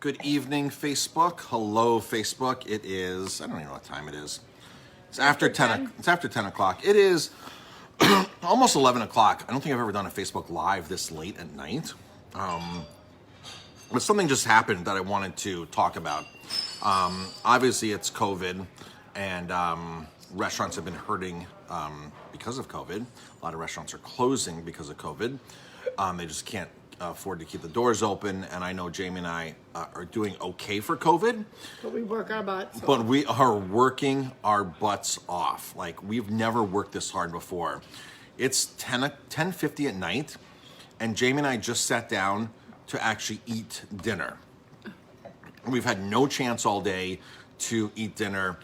Good evening, Facebook. Hello, Facebook. It is, I don't even know what time it is. It's after 10. It's after 10 o'clock. It is almost 11 o'clock. I don't think I've ever done a Facebook Live this late at night. But something just happened that I wanted to talk about. Obviously, it's COVID, and restaurants have been hurting because of COVID. A lot of restaurants are closing because of COVID. They just can't afford to keep the doors open, and I know Jamie and I are doing okay for COVID. But we work our butts off. But we are working our butts off. Like, we've never worked this hard before. It's 10:50 at night, and Jamie and I just sat down to actually eat dinner. We've had no chance all day to eat dinner.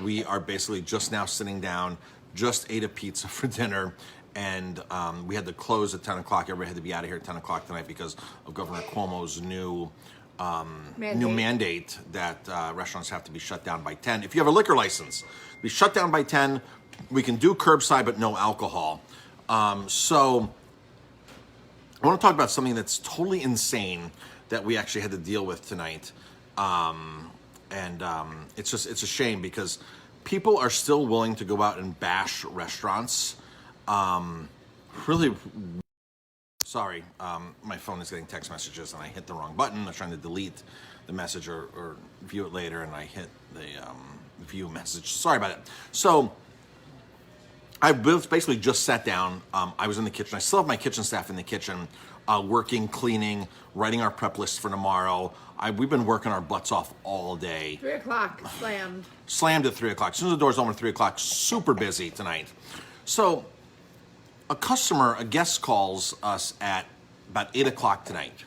We are basically just now sitting down, just ate a pizza for dinner, and we had to close at 10 o'clock. Everybody had to be out of here at 10 o'clock tonight because of Governor Cuomo's new mandate that restaurants have to be shut down by 10. If you have a liquor license, be shut down by 10. We can do curbside, but no alcohol. So I want to talk about something that's totally insane that we actually had to deal with tonight. It's a shame because people are still willing to go out and bash restaurants. Really, sorry, my phone is getting text messages and I hit the wrong button. I was trying to delete the message or view it later, and I hit the view message. Sorry about it. So I basically just sat down. I was in the kitchen. I still have my kitchen staff in the kitchen, working, cleaning, writing our prep list for tomorrow. We've been working our butts off all day. 3 o'clock, slammed. Slammed at 3 o'clock. As soon as the doors open at 3 o'clock, super busy tonight. So a guest calls us at about 8 o'clock tonight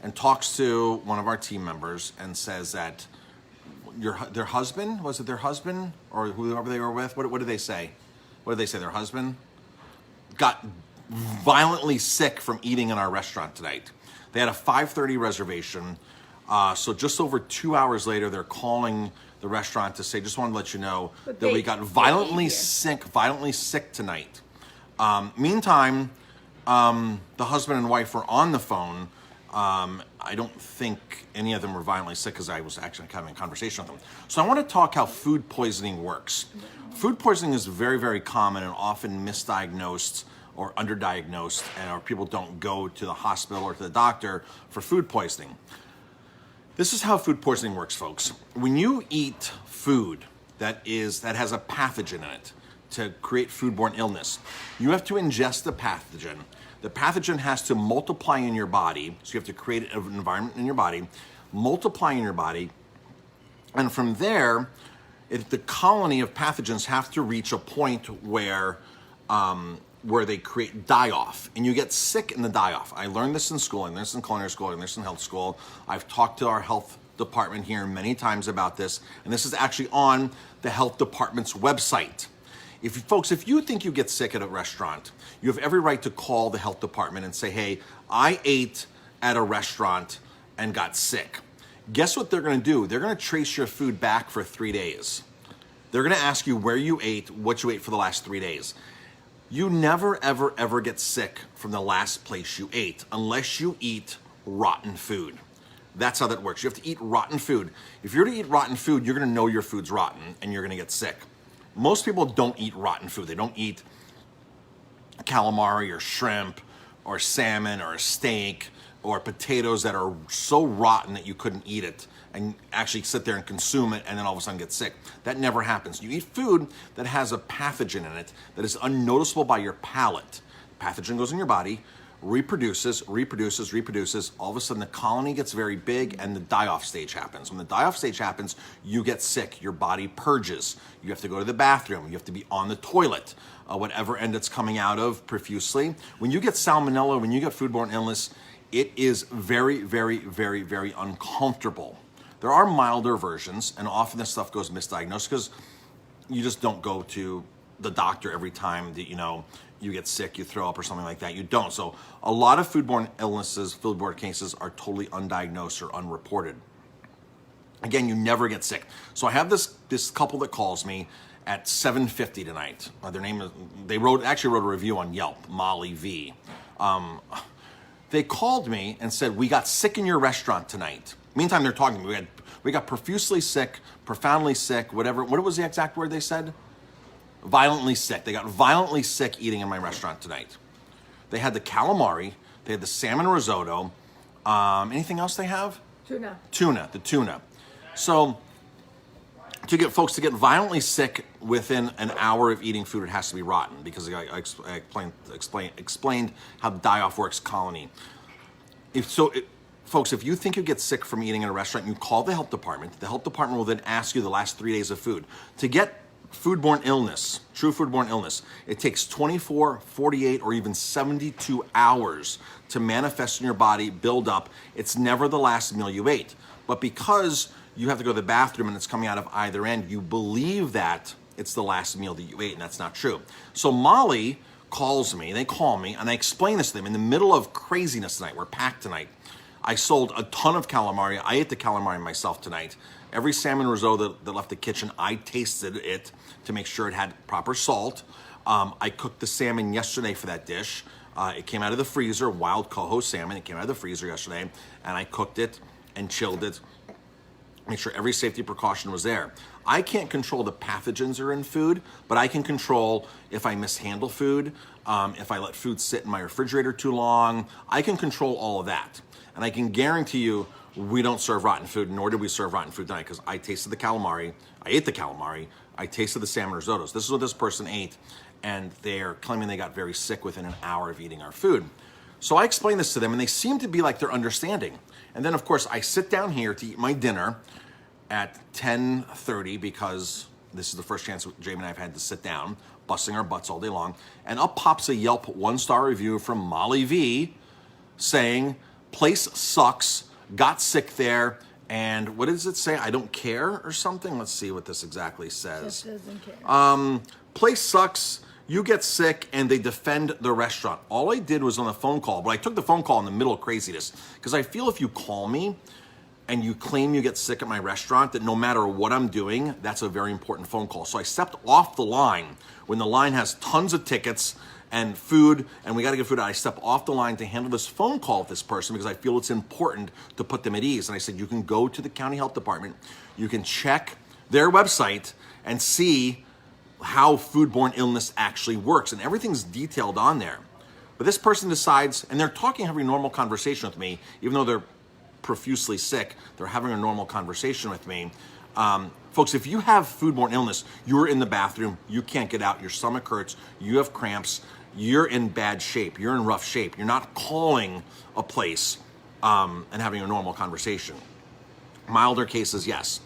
and talks to one of our team members and says that their husband, was it their husband or whoever they were with? What did they say? What did they say? Their husband got violently sick from eating in our restaurant tonight. They had a 5:30 reservation. So just over 2 hours later, they're calling the restaurant to say, just wanted to let you know that we got violently sick tonight. Meantime, the husband and wife were on the phone. I don't think any of them were violently sick because I was actually having a conversation with them. So I want to talk how food poisoning works. Food poisoning is very, very common and often misdiagnosed or underdiagnosed, or people don't go to the hospital or to the doctor for food poisoning. This is how food poisoning works, folks. When you eat food that has a pathogen in it to create foodborne illness, you have to ingest the pathogen. The pathogen has to multiply in your body, so you have to create an environment in your body, multiply in your body, and from there, the colony of pathogens have to reach a point where they create die-off, and you get sick in the die-off. I learned this in school, and this in culinary school, and this in health school. I've talked to our health department here many times about this, and this is actually on the health department's website. If you think you get sick at a restaurant, you have every right to call the health department and say, hey, I ate at a restaurant and got sick. Guess what they're going to do? They're going to trace your food back for 3 days. They're going to ask you where you ate, what you ate for the last 3 days. You never, ever, ever get sick from the last place you ate unless you eat rotten food. That's how that works. You have to eat rotten food. If you're to eat rotten food, you're going to know your food's rotten and you're going to get sick. Most people don't eat rotten food. They don't eat calamari or shrimp or salmon or a steak or potatoes that are so rotten that you couldn't eat it and actually sit there and consume it and then all of a sudden get sick. That never happens. You eat food that has a pathogen in it that is unnoticeable by your palate. Pathogen goes in your body, reproduces. All of a sudden the colony gets very big and the die-off stage happens. When the die-off stage happens, you get sick. Your body purges. You have to go to the bathroom. You have to be on the toilet, whatever end it's coming out of profusely. When you get salmonella, when you get foodborne illness, it is very, very, very, very uncomfortable. There are milder versions, and often this stuff goes misdiagnosed because you just don't go to the doctor every time that you get sick, you throw up or something like that. You don't. So a lot of foodborne illnesses, foodborne cases are totally undiagnosed or unreported. Again, you never get sick. So I have this couple that calls me at 7:50 tonight. Their name is, they actually wrote a review on Yelp, Molly V. They called me and said, we got sick in your restaurant tonight. Meantime, they're talking to me. We got profusely sick, profoundly sick, whatever. What was the exact word they said? Violently sick. They got violently sick eating in my restaurant tonight. They had the calamari. They had the salmon risotto. Anything else they have? Tuna. The tuna. So to get folks to get violently sick within an hour of eating food, it has to be rotten, because I explained how the die-off works colony. Folks, if you think you get sick from eating in a restaurant, you call the health department. The health department will then ask you the last 3 days of food. To get foodborne illness, true foodborne illness, it takes 24, 48, or even 72 hours to manifest in your body, build up. It's never the last meal you ate. But because you have to go to the bathroom and it's coming out of either end, you believe that it's the last meal that you ate, and that's not true. So Molly calls me, they call me, and I explain this to them in the middle of craziness tonight. We're packed tonight. I sold a ton of calamari. I ate the calamari myself tonight. Every salmon risotto that left the kitchen, I tasted it to make sure it had proper salt. I cooked the salmon yesterday for that dish. It came out of the freezer, wild coho salmon. It came out of the freezer yesterday, and I cooked it and chilled it. Make sure every safety precaution was there. I can't control the pathogens that are in food, but I can control if I mishandle food, if I let food sit in my refrigerator too long. I can control all of that. And I can guarantee you, we don't serve rotten food, nor did we serve rotten food tonight, because I tasted the calamari, I ate the calamari, I tasted the salmon risottos. This is what this person ate, and they're claiming they got very sick within an hour of eating our food. So I explained this to them, and they seem to be like they're understanding. And then, of course, I sit down here to eat my dinner at 10:30, because this is the first chance Jamie and I have had to sit down, busting our butts all day long. And up pops a Yelp 1-star review from Molly V saying, place sucks, got sick there, and what does it say? I don't care or something? Let's see what this exactly says. It doesn't care. Place sucks, you get sick, and they defend the restaurant. All I did was on the phone call, but I took the phone call in the middle of craziness, because I feel if you call me and you claim you get sick at my restaurant, that no matter what I'm doing, that's a very important phone call. So I stepped off the line when the line has tons of tickets and food, and we got to get food out. I step off the line to handle this phone call with this person, because I feel it's important to put them at ease. And I said, you can go to the county health department, you can check their website and see how foodborne illness actually works, and everything's detailed on there. But this person decides, and they're talking, having a normal conversation with me, even though they're profusely sick, they're having a normal conversation with me. Folks, if you have foodborne illness, you're in the bathroom, you can't get out, your stomach hurts, you have cramps, you're in bad shape, you're in rough shape. You're not calling a place and having a normal conversation. Milder cases, yes.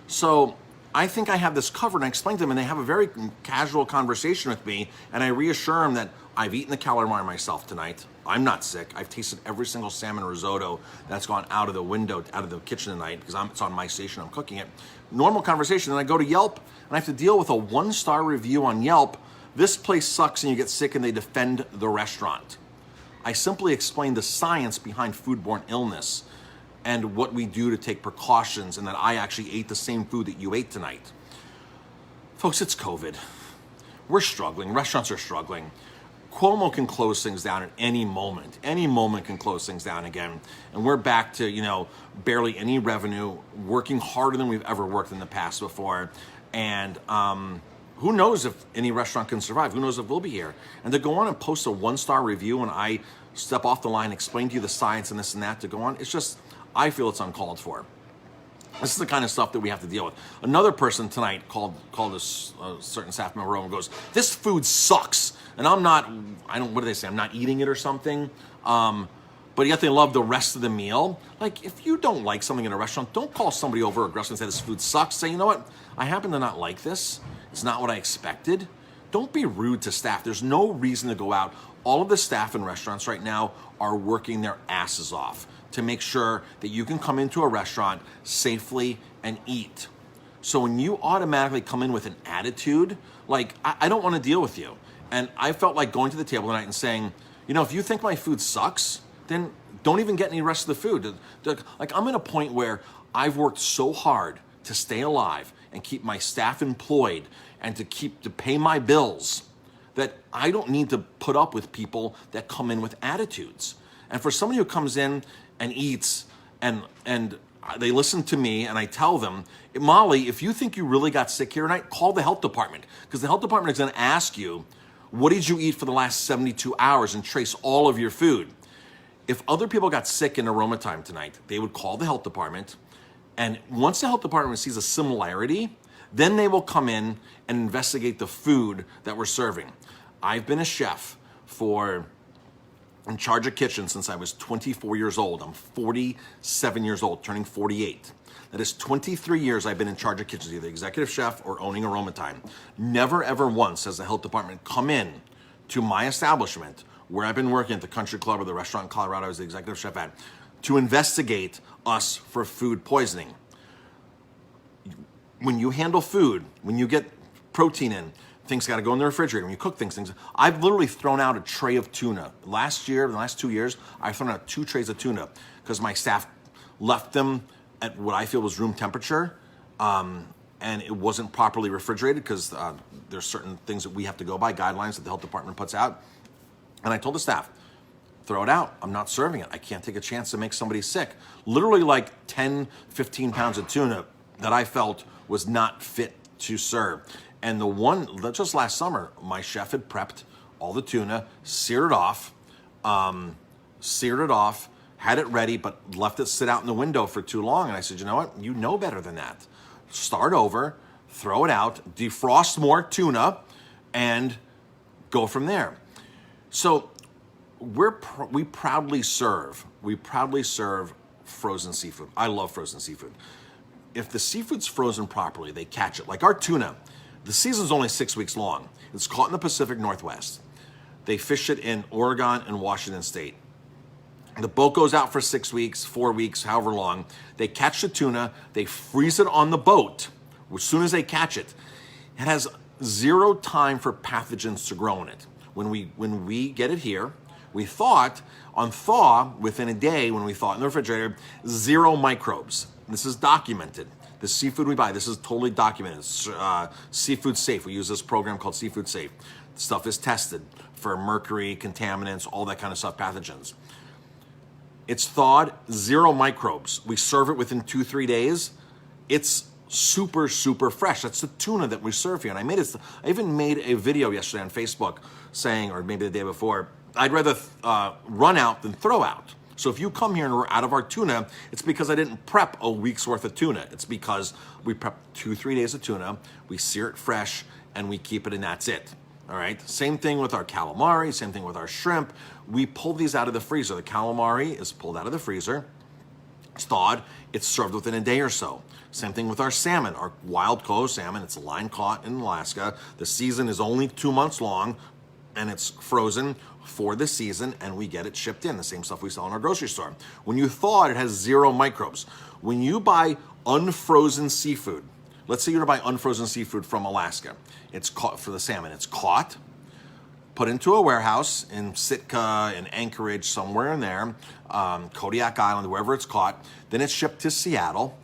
So I think I have this covered, and I explain to them, and they have a very casual conversation with me, and I reassure them that I've eaten the calamari myself tonight. I'm not sick. I've tasted every single salmon risotto that's gone out of the window, out of the kitchen tonight, because it's on my station, I'm cooking it. Normal conversation, and I go to Yelp, and I have to deal with a 1-star review on Yelp. This place sucks and you get sick, and they defend the restaurant. I simply explained the science behind foodborne illness and what we do to take precautions, and that I actually ate the same food that you ate tonight. Folks, it's COVID. We're struggling. Restaurants are struggling. Cuomo can close things down at any moment. Any moment can close things down again. And we're back to, barely any revenue, working harder than we've ever worked in the past before. And who knows if any restaurant can survive? Who knows if we'll be here? And to go on and post a 1-star review and I step off the line, explain to you the science and this and that to go on, it's just, I feel it's uncalled for. This is the kind of stuff that we have to deal with. Another person tonight called a certain staff member and goes, this food sucks. And what do they say? I'm not eating it or something. But yet they love the rest of the meal. Like, if you don't like something in a restaurant, don't call somebody over aggressive and say this food sucks. Say, you know what? I happen to not like this. It's not what I expected. Don't be rude to staff. There's no reason to go out. All of the staff in restaurants right now are working their asses off to make sure that you can come into a restaurant safely and eat. So when you automatically come in with an attitude, like, I don't want to deal with you. And I felt like going to the table tonight and saying, if you think my food sucks, then don't even get any rest of the food. Like, I'm at a point where I've worked so hard to stay alive and keep my staff employed and to pay my bills that I don't need to put up with people that come in with attitudes. And for somebody who comes in and eats and they listen to me and I tell them, Molly, if you think you really got sick here tonight, call the health department, because the health department is going to ask you, what did you eat for the last 72 hours, and trace all of your food. If other people got sick in aroma time tonight, they would call the health department, and once the health department sees a similarity, then they will come in and investigate the food that we're serving. I've been a chef in charge of kitchen since I was 24 years old. I'm 47 years old, turning 48. That is 23 years I've been in charge of kitchens, either executive chef or owning Aroma Time. Never ever once has the health department come in to my establishment where I've been working at the country club or the restaurant in Colorado I was the executive chef at to investigate us for food poisoning. When you handle food, when you get protein in, things got to go in the refrigerator. When you cook things, I've literally thrown out a tray of tuna. Last year, the last 2 years, I've thrown out 2 trays of tuna because my staff left them at what I feel was room temperature, and it wasn't properly refrigerated because there's certain things that we have to go by, guidelines that the health department puts out. And I told the staff, throw it out. I'm not serving it. I can't take a chance to make somebody sick. Literally like 10, 15 pounds of tuna that I felt was not fit to serve. And the one, just last summer, my chef had prepped all the tuna, seared it off, had it ready, but left it sit out in the window for too long. And I said, you know what? You know better than that. Start over, throw it out, defrost more tuna, and go from there. So we proudly serve frozen seafood. I love frozen seafood. If the seafood's frozen properly, they catch it. Like our tuna, the season's only 6 weeks long. It's caught in the Pacific Northwest. They fish it in Oregon and Washington State. The boat goes out for 6 weeks, 4 weeks, however long. They catch the tuna, they freeze it on the boat. As soon as they catch it, it has 0 time for pathogens to grow in it. When we get it here, we thought on thaw, within a day when we thaw it in the refrigerator, 0 microbes. This is documented. The seafood we buy, this is totally documented. Seafood Safe. We use this program called Seafood Safe. The stuff is tested for mercury, contaminants, all that kind of stuff, pathogens. It's thawed, 0 microbes. We serve it within 2-3 days. It's super, super fresh. That's the tuna that we serve here. And I even made a video yesterday on Facebook saying, or maybe the day before, I'd rather run out than throw out. So if you come here and we're out of our tuna, it's because I didn't prep a week's worth of tuna. It's because we prep 2-3 days of tuna, we sear it fresh, and we keep it, and that's it. All right. Same thing with our calamari, same thing with our shrimp. We pull these out of the freezer. The calamari is pulled out of the freezer. It's thawed. It's served within a day or so. Same thing with our salmon, our wild coho salmon. It's line caught in Alaska. The season is only 2 months long, and it's frozen for the season, and we get it shipped in. The same stuff we sell in our grocery store. When you thaw it, it has 0 microbes. When you buy unfrozen seafood, let's say you're gonna buy unfrozen seafood from Alaska. It's caught for the salmon. It's caught, put into a warehouse in Sitka, in Anchorage, somewhere in there, Kodiak Island, wherever it's caught. Then it's shipped to Seattle,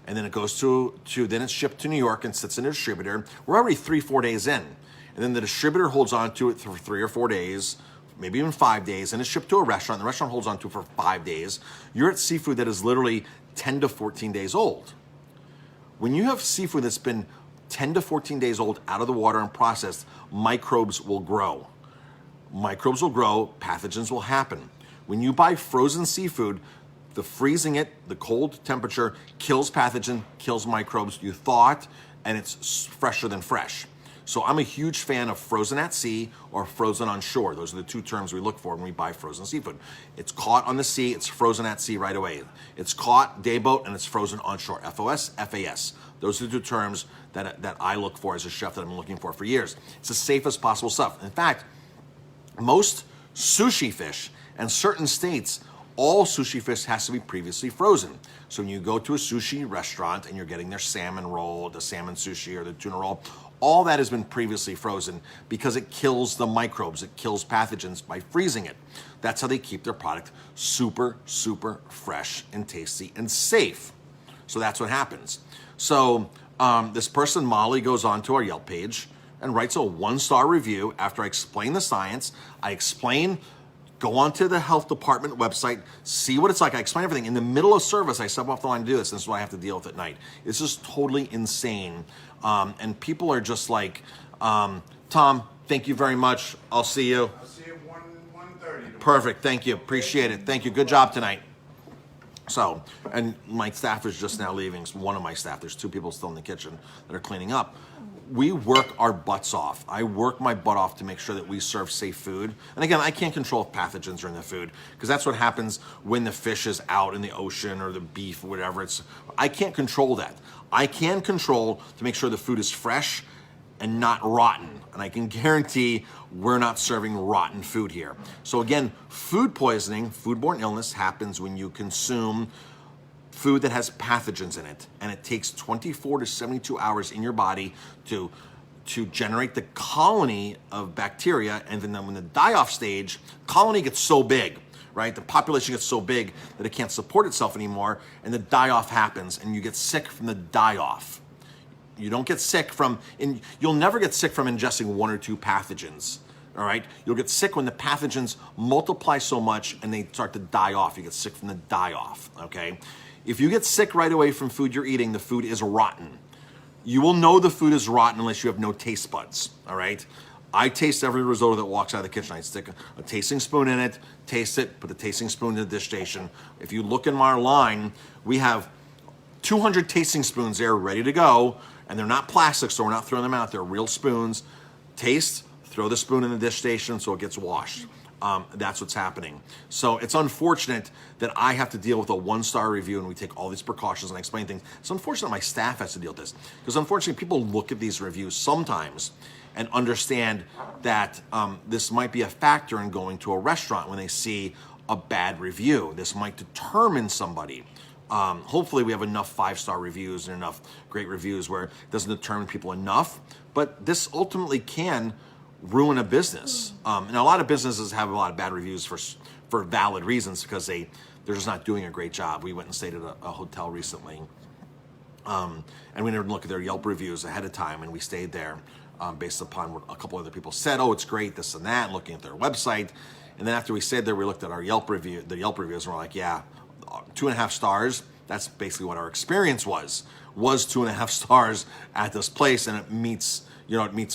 and then it goes then it's shipped to New York and sits in a distributor. We're already 3-4 days in, and then the distributor holds on to it for 3 or 4 days, maybe even 5 days, and it's shipped to a restaurant. The restaurant holds on to it for 5 days. You're at seafood that is literally 10 to 14 days old. When you have seafood that's been 10 to 14 days old out of the water and processed, microbes will grow. Microbes will grow, pathogens will happen. When you buy frozen seafood, the freezing it, the cold temperature kills pathogen, kills microbes. You thaw it, and it's fresher than fresh. So I'm a huge fan of frozen at sea or frozen on shore. Those are the 2 terms we look for when we buy frozen seafood. It's caught on the sea, it's frozen at sea right away. It's caught day boat, and it's frozen on shore. FOS, FAS. Those are the 2 terms that I look for as a chef, that I've been looking for years. It's the safest possible stuff. In fact, most sushi fish and certain states, all sushi fish has to be previously frozen. So when you go to a sushi restaurant and you're getting their salmon roll, the salmon sushi or the tuna roll, all that has been previously frozen because it kills the microbes, it kills pathogens by freezing it. That's how they keep their product super, super fresh and tasty and safe. So that's what happens. So this person, Molly, goes on to our Yelp page and writes a 1-star review after I explain the science. I explain Go onto the health department website, see what it's like. I explain everything. In the middle of service, I step off the line to do this. This is what I have to deal with at night. It's just totally insane. And people are just like, Tom, thank you very much. I'll see you. I'll see you at 1:30. Perfect. Thank you. Appreciate it. Thank you. Good job tonight. So, and my staff is just now leaving. One of my staff, there's 2 people still in the kitchen that are cleaning up. We work our butts off. I work my butt off to make sure that we serve safe food. And again, I can't control if pathogens are in the food, because that's what happens when the fish is out in the ocean or the beef or whatever. I can't control that. I can control to make sure the food is fresh and not rotten. And I can guarantee we're not serving rotten food here. So again, food poisoning, foodborne illness happens when you consume food that has pathogens in it, and it takes 24 to 72 hours in your body to generate the colony of bacteria, and then when the die-off stage, colony gets so big, right? The population gets so big that it can't support itself anymore, and the die-off happens, and you get sick from the die-off. You don't get sick you'll never get sick from ingesting 1 or 2 pathogens, all right? You'll get sick when the pathogens multiply so much and they start to die off. You get sick from the die-off, okay? If you get sick right away from food you're eating, the food is rotten. You will know the food is rotten unless you have no taste buds, all right? I taste every risotto that walks out of the kitchen. I stick a tasting spoon in it, taste it, put the tasting spoon in the dish station. If you look in our line, we have 200 tasting spoons there ready to go, and they're not plastic, so we're not throwing them out. They're real spoons. Taste, throw the spoon in the dish station so it gets washed. That's what's happening. So it's unfortunate that I have to deal with a 1-star review, and we take all these precautions and I explain things. It's unfortunate my staff has to deal with this, because unfortunately people look at these reviews sometimes and understand that this might be a factor in going to a restaurant when they see a bad review. This might determine somebody. Hopefully we have enough 5-star reviews and enough great reviews where it doesn't determine people enough, but this ultimately can ruin a business. And a lot of businesses have a lot of bad reviews for valid reasons, because they're just not doing a great job. We went and stayed at a hotel recently, and we didn't look at their Yelp reviews ahead of time, and we stayed there based upon what a couple other people said. Oh, it's great, this and that, looking at their website. And then after we stayed there, we looked at our Yelp reviews, and we're like, yeah, 2.5 stars. That's basically what our experience was 2.5 stars at this place, and it meets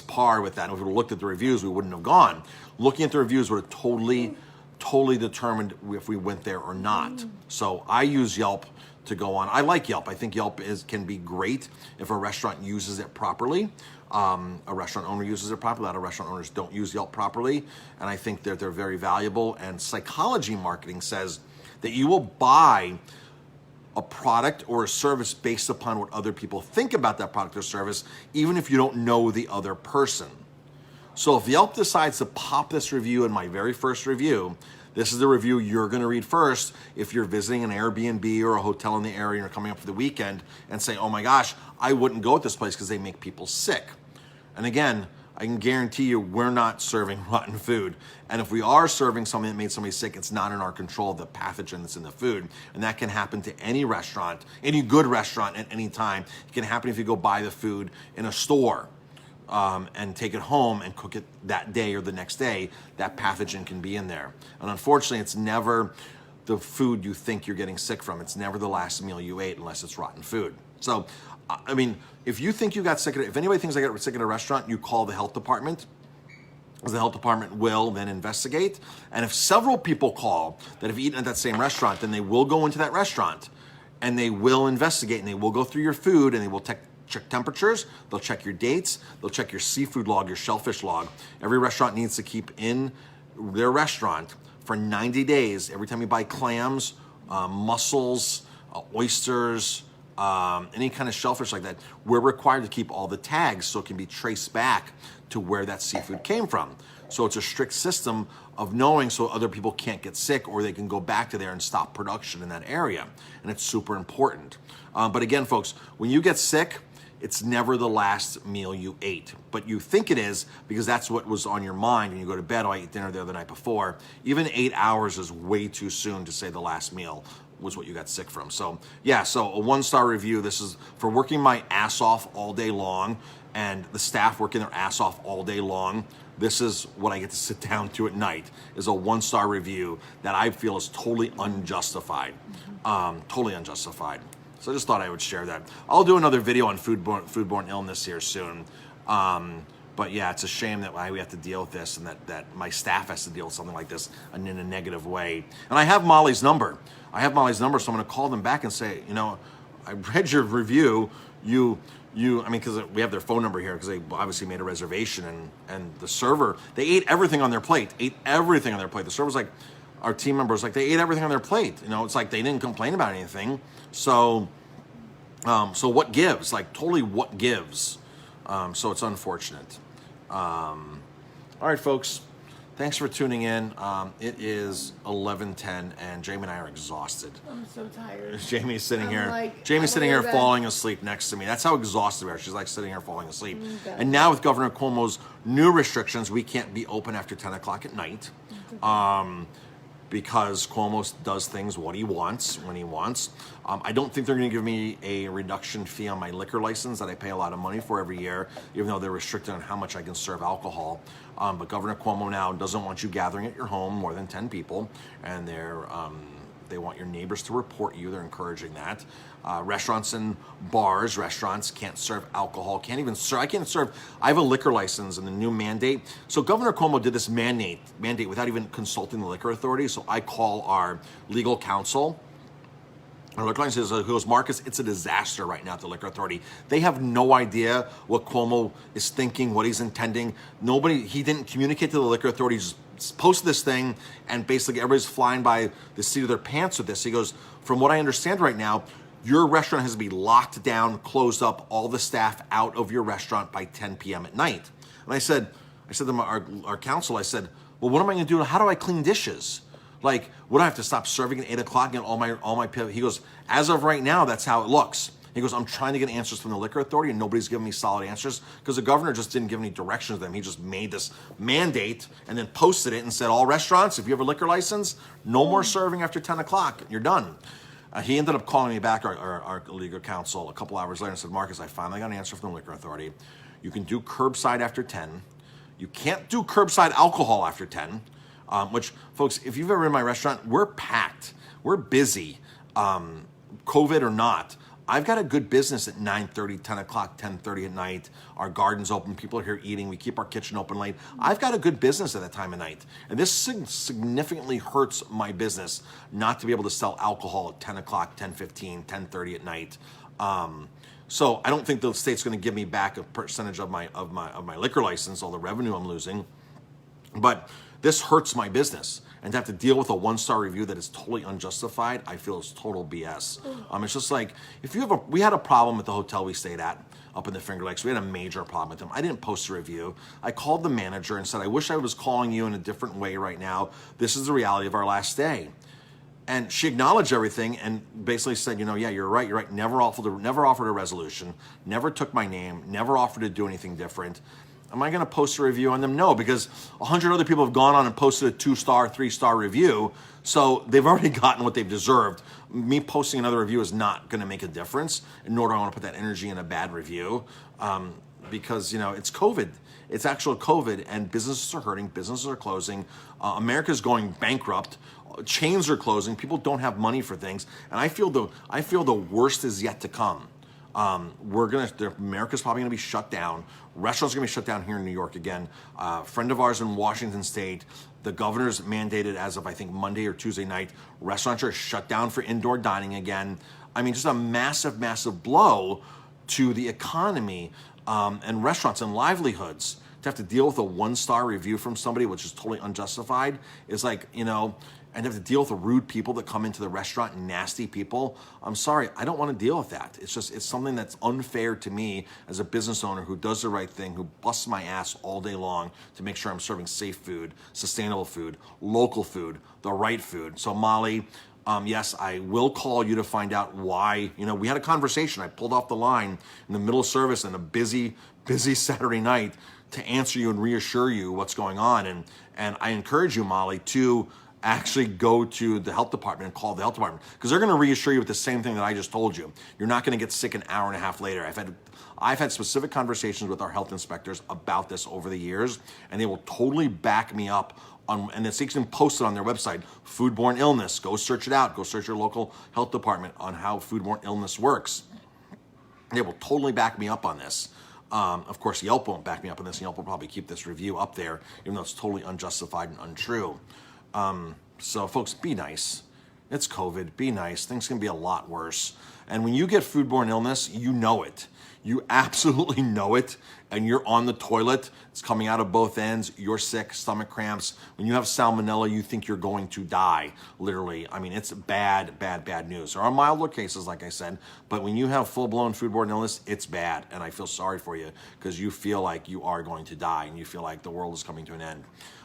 par with that. And if we would have looked at the reviews, we wouldn't have gone. Looking at the reviews would have totally determined if we went there or not. So I use Yelp to go on. I like Yelp. I think Yelp can be great if a restaurant uses it properly. A restaurant owner uses it properly. A lot of restaurant owners don't use Yelp properly, and I think that they're very valuable. And psychology marketing says that you will buy a product or a service based upon what other people think about that product or service, even if you don't know the other person. So if Yelp decides to pop this review in my very first review, this is the review you're going to read first if you're visiting an Airbnb or a hotel in the area and you're coming up for the weekend, and say, oh my gosh, I wouldn't go at this place because they make people sick. And again, I can guarantee you we're not serving rotten food. And if we are serving something that made somebody sick, it's not in our control, the pathogen that's in the food. And that can happen to any restaurant, any good restaurant at any time. It can happen if you go buy the food in a store and take it home and cook it that day or the next day. That pathogen can be in there. And unfortunately, it's never the food you think you're getting sick from. It's never the last meal you ate unless it's rotten food. So, I mean, if you think you got sick, if anybody thinks I got sick at a restaurant, you call the health department, because the health department will then investigate. And if several people call that have eaten at that same restaurant, then they will go into that restaurant and they will investigate, and they will go through your food, and they will check temperatures, they'll check your dates, they'll check your seafood log, your shellfish log. Every restaurant needs to keep in their restaurant for 90 days, every time you buy clams, mussels, oysters, any kind of shellfish like that, we're required to keep all the tags so it can be traced back to where that seafood came from. So it's a strict system of knowing, so other people can't get sick, or they can go back to there and stop production in that area. And it's super important. But again, folks, when you get sick, it's never the last meal you ate. But you think it is because that's what was on your mind when you go to bed. Oh, I ate dinner the other night before. Even 8 hours is way too soon to say the last meal was what you got sick from. So yeah, so a 1-star review. This is for working my ass off all day long, and the staff working their ass off all day long this is what I get to sit down to at night, is a 1-star review that I feel is totally unjustified. Totally unjustified. So I just thought I would share that. I'll do another video on foodborne illness here soon. But yeah, it's a shame that we have to deal with this, and that my staff has to deal with something like this in a negative way. And I have Molly's number. So I'm going to call them back and say, I read your review. Because we have their phone number here, because they obviously made a reservation, and the server, they ate everything on their plate. The server's like, our team members, like, they ate everything on their plate. It's like they didn't complain about anything. So what gives? Like, totally what gives? So it's unfortunate. All right, folks. Thanks for tuning in. It is 11:10, and Jamie and I are exhausted. I'm so tired. Jamie's sitting here. Like, Jamie's sitting here bed. falling asleep next to me. That's how exhausted we are. She's like sitting here falling asleep. And now with Governor Cuomo's new restrictions, we can't be open after 10 o'clock at night. Because Cuomo does things what he wants, when he wants. I don't think they're going to give me a reduction fee on my liquor license that I pay a lot of money for every year, even though they're restricted on how much I can serve alcohol. But Governor Cuomo now doesn't want you gathering at your home more than 10 people, and they want your neighbors to report you. They're encouraging that. Restaurants and bars, restaurants can't serve alcohol, can't even serve. I can't serve. I have a liquor license, and the new mandate. So Governor Cuomo did this mandate without even consulting the liquor authority. So I call our legal counsel. Our liquor license goes, Marcus, it's a disaster right now at the liquor authority. They have no idea what Cuomo is thinking, what he's intending. He didn't communicate to the liquor authority. He just posted this thing, and basically everybody's flying by the seat of their pants with this. He goes, from what I understand right now, your restaurant has to be locked down, closed up, all the staff out of your restaurant by 10 p.m. at night. And I said to our counsel, I said, well, what am I going to do? How do I clean dishes? Like, would I have to stop serving at 8 o'clock and all my people? He goes, as of right now, that's how it looks. He goes, I'm trying to get answers from the liquor authority, and nobody's giving me solid answers, because the governor just didn't give any directions to them. He just made this mandate and then posted it and said, all restaurants, if you have a liquor license, no more serving after 10 o'clock. You're done. He ended up calling me back, our legal counsel, a couple hours later, and said, Marcus, I finally got an answer from the liquor authority. You can do curbside after 10. You can't do curbside alcohol after 10, which, folks, if you've ever been in my restaurant, we're packed. We're busy, COVID or not. I've got a good business at 9:30, 10 o'clock, 10:30 at night. Our garden's open. People are here eating. We keep our kitchen open late. I've got a good business at that time of night. And this significantly hurts my business not to be able to sell alcohol at 10 o'clock, 10:15, 10:30 at night. So I don't think the state's going to give me back a percentage of my liquor license, all the revenue I'm losing. But this hurts my business. And to have to deal with a 1-star review that is totally unjustified, I feel is total BS. It's just like, we had a problem at the hotel we stayed at up in the Finger Lakes. We had a major problem with them. I didn't post a review. I called the manager and said, I wish I was calling you in a different way right now. This is the reality of our last stay. And she acknowledged everything and basically said, yeah, you're right. Never offered a resolution, never took my name, never offered to do anything different. Am I going to post a review on them? No, because 100 other people have gone on and posted a 2-star, 3-star review, so they've already gotten what they've deserved. Me posting another review is not going to make a difference, nor do I want to put that energy in a bad review, because it's COVID. It's actual COVID, and businesses are hurting, businesses are closing, America's going bankrupt, chains are closing, people don't have money for things, and I feel the worst is yet to come. America's probably going to be shut down. Restaurants are going to be shut down here in New York again. A friend of ours in Washington State, the governor's mandated as of, I think, Monday or Tuesday night, restaurants are shut down for indoor dining again. Just a massive, massive blow to the economy and restaurants and livelihoods. To have to deal with a 1-star review from somebody, which is totally unjustified, is like, and have to deal with the rude people that come into the restaurant, nasty people. I'm sorry, I don't want to deal with that. It's something that's unfair to me as a business owner who does the right thing, who busts my ass all day long to make sure I'm serving safe food, sustainable food, local food, the right food. So Molly, yes, I will call you to find out why. We had a conversation. I pulled off the line in the middle of service on a busy Saturday night to answer you and reassure you what's going on. And I encourage you, Molly, to actually go to the health department and call the health department, because they're going to reassure you with the same thing that I just told you. You're not going to get sick an hour and a half later. I've had specific conversations with our health inspectors about this over the years, and they will totally back me up on, and it's even posted on their website, foodborne illness. Go search it out. Go search your local health department on how foodborne illness works. They will totally back me up on this. Of course, Yelp won't back me up on this. Yelp will probably keep this review up there, even though it's totally unjustified and untrue. So folks, be nice. It's COVID. Be nice. Things can be a lot worse. And when you get foodborne illness, you know it. You absolutely know it. And you're on the toilet. It's coming out of both ends. You're sick, stomach cramps. When you have salmonella, you think you're going to die, literally. I mean, it's bad, bad, bad news. There are milder cases, like I said, but when you have full-blown foodborne illness, it's bad. And I feel sorry for you, because you feel like you are going to die and you feel like the world is coming to an end.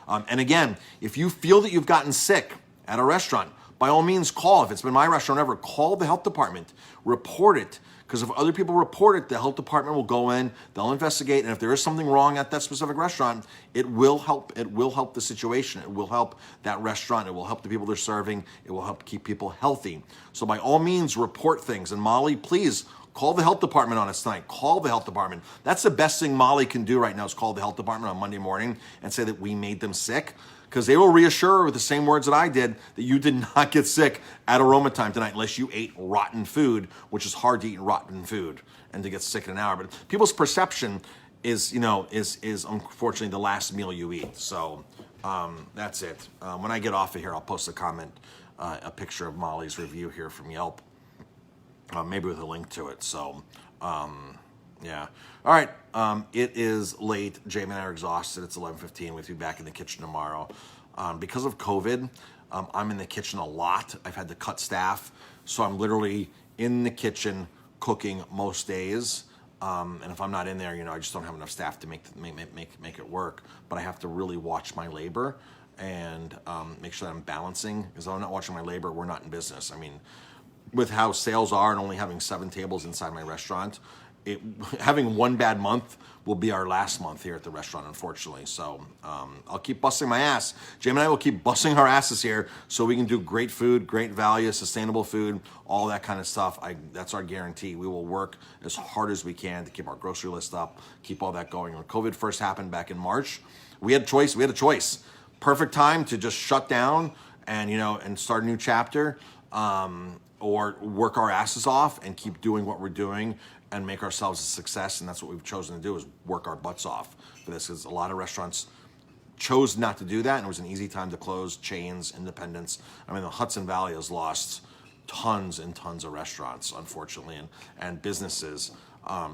And again, if you feel that you've gotten sick at a restaurant, by all means call. If it's been my restaurant ever, call the health department, report it. Because if other people report it, the health department will go in, they'll investigate, and if there is something wrong at that specific restaurant, it will help. It will help the situation. It will help that restaurant. It will help the people they're serving. It will help keep people healthy. So by all means, report things. And Molly, please call the health department on us tonight. Call the health department. That's the best thing Molly can do right now, is call the health department on Monday morning and say that we made them sick. Because they will reassure her with the same words that I did, that you did not get sick at aroma time tonight unless you ate rotten food, which is hard to eat rotten food and to get sick in an hour. But people's perception is unfortunately the last meal you eat. So that's it. When I get off of here, I'll post a picture of Molly's review here from Yelp, maybe with a link to it. So yeah. All right. It is late. Jamie and I are exhausted. It's 11:15. We'll be back in the kitchen tomorrow. Because of COVID, I'm in the kitchen a lot. I've had to cut staff, so I'm literally in the kitchen cooking most days. And if I'm not in there, I just don't have enough staff to make it work. But I have to really watch my labor and make sure that I'm balancing. Because if I'm not watching my labor, we're not in business. I mean, with how sales are and only having 7 tables inside my restaurant, having one bad month will be our last month here at the restaurant, unfortunately. So I'll keep busting my ass. Jamie and I will keep busting our asses here so we can do great food, great value, sustainable food, all that kind of stuff. That's our guarantee. We will work as hard as we can to keep our grocery list up, keep all that going. When COVID first happened back in March, we had a choice. Perfect time to just shut down and start a new chapter, or work our asses off and keep doing what we're doing and make ourselves a success. And that's what we've chosen to do, is work our butts off for this, because a lot of restaurants chose not to do that, and it was an easy time to close. Chains, independents. I mean, the Hudson Valley has lost tons and tons of restaurants, unfortunately, and businesses.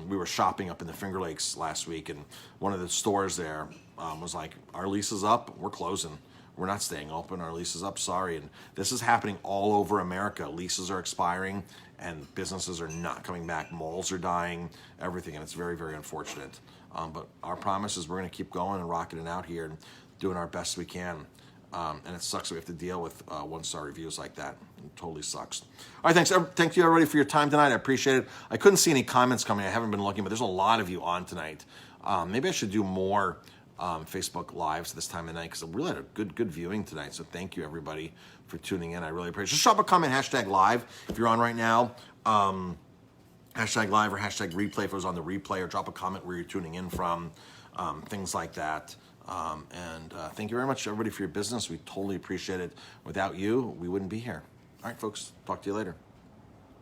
We were shopping up in the Finger Lakes last week, and one of the stores there was like, our lease is up, we're closing. We're not staying open, our lease is up, sorry. And this is happening all over America. Leases are expiring and businesses are not coming back. Malls are dying, everything, and it's very, very unfortunate. But our promise is we're gonna keep going and rocking it out here and doing our best we can. And it sucks that we have to deal with 1-star reviews like that. It totally sucks. All right, thanks. Thank you everybody for your time tonight. I appreciate it. I couldn't see any comments coming. I haven't been looking, but there's a lot of you on tonight. Maybe I should do more Facebook Lives this time of night, because I really had a good viewing tonight. So thank you everybody for tuning in. I really appreciate it. Just drop a comment, #live if you're on right now. #live or #replay if it was on the replay, or drop a comment where you're tuning in from, things like that. And thank you very much everybody for your business. We totally appreciate it. Without you, we wouldn't be here. All right, folks, talk to you later.